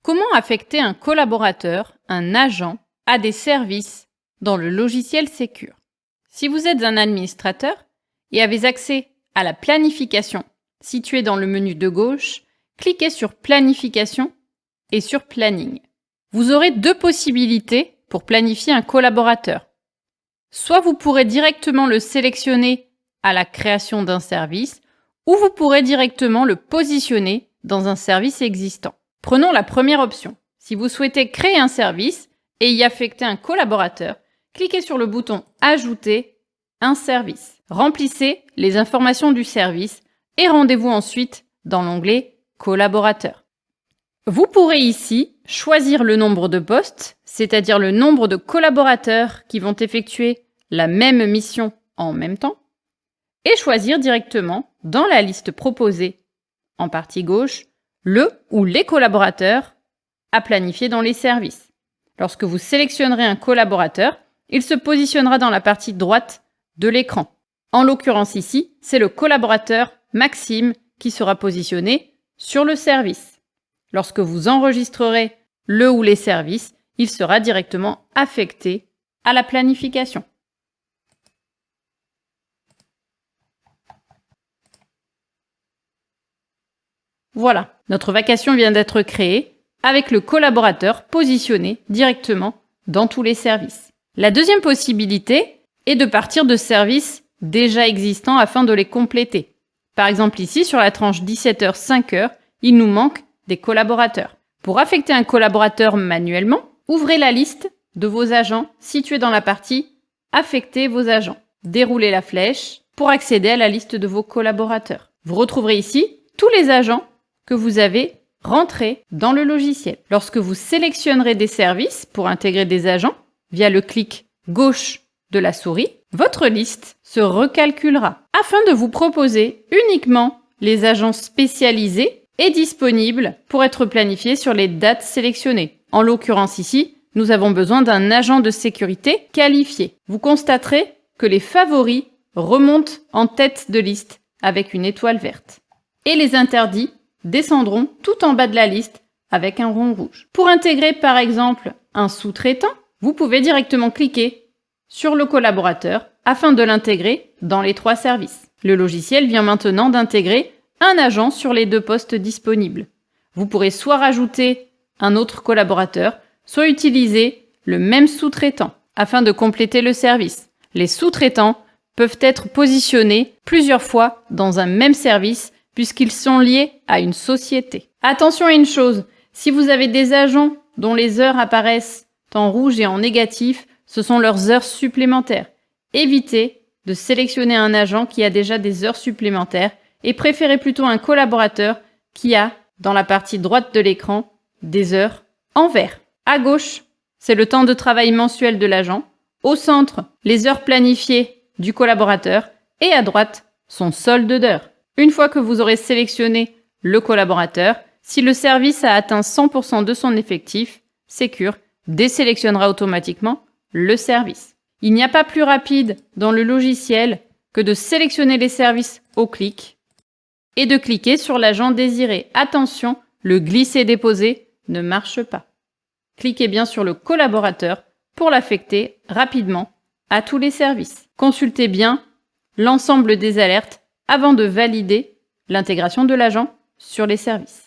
Comment affecter un collaborateur, un agent, à des services dans le logiciel Secure? Si vous êtes un administrateur et avez accès à la planification située dans le menu de gauche, cliquez sur Planification et sur Planning. Vous aurez deux possibilités pour planifier un collaborateur. Soit vous pourrez directement le sélectionner à la création d'un service, ou vous pourrez directement le positionner dans un service existant. Prenons la première option. Si vous souhaitez créer un service et y affecter un collaborateur, cliquez sur le bouton « Ajouter un service ». Remplissez les informations du service et rendez-vous ensuite dans l'onglet « Collaborateur ». Vous pourrez ici choisir le nombre de postes, c'est-à-dire le nombre de collaborateurs qui vont effectuer la même mission en même temps, et choisir directement dans la liste proposée en partie gauche le ou les collaborateurs à planifier dans les services. Lorsque vous sélectionnerez un collaborateur, il se positionnera dans la partie droite de l'écran. En l'occurrence ici, c'est le collaborateur Maxime qui sera positionné sur le service. Lorsque vous enregistrerez le ou les services, il sera directement affecté à la planification. Voilà, notre vacation vient d'être créée avec le collaborateur positionné directement dans tous les services. La deuxième possibilité est de partir de services déjà existants afin de les compléter. Par exemple ici, sur la tranche 17h-5h, il nous manque des collaborateurs. Pour affecter un collaborateur manuellement, ouvrez la liste de vos agents située dans la partie « Affecter vos agents ». Déroulez la flèche pour accéder à la liste de vos collaborateurs. Vous retrouverez ici tous les agents que vous avez rentrés dans le logiciel. Lorsque vous sélectionnerez des services pour intégrer des agents via le clic gauche de la souris, votre liste se recalculera afin de vous proposer uniquement les agents spécialisés et disponibles pour être planifiés sur les dates sélectionnées. En l'occurrence ici, nous avons besoin d'un agent de sécurité qualifié. Vous constaterez que les favoris remontent en tête de liste avec une étoile verte. Et les interdits descendront tout en bas de la liste avec un rond rouge. Pour intégrer par exemple un sous-traitant, vous pouvez directement cliquer sur le collaborateur afin de l'intégrer dans les 3 services. Le logiciel vient maintenant d'intégrer un agent sur les 2 postes disponibles. Vous pourrez soit rajouter un autre collaborateur, soit utiliser le même sous-traitant afin de compléter le service. Les sous-traitants peuvent être positionnés plusieurs fois dans un même service puisqu'ils sont liés à une société. Attention à une chose, si vous avez des agents dont les heures apparaissent en rouge et en négatif, ce sont leurs heures supplémentaires. Évitez de sélectionner un agent qui a déjà des heures supplémentaires et préférez plutôt un collaborateur qui a, dans la partie droite de l'écran, des heures en vert. À gauche, c'est le temps de travail mensuel de l'agent. Au centre, les heures planifiées du collaborateur et à droite, son solde d'heures. Une fois que vous aurez sélectionné le collaborateur, si le service a atteint 100% de son effectif, Secure désélectionnera automatiquement le service. Il n'y a pas plus rapide dans le logiciel que de sélectionner les services au clic et de cliquer sur l'agent désiré. Attention, le glisser-déposer ne marche pas. Cliquez bien sur le collaborateur pour l'affecter rapidement à tous les services. Consultez bien l'ensemble des alertes avant de valider l'intégration de l'agent sur les services.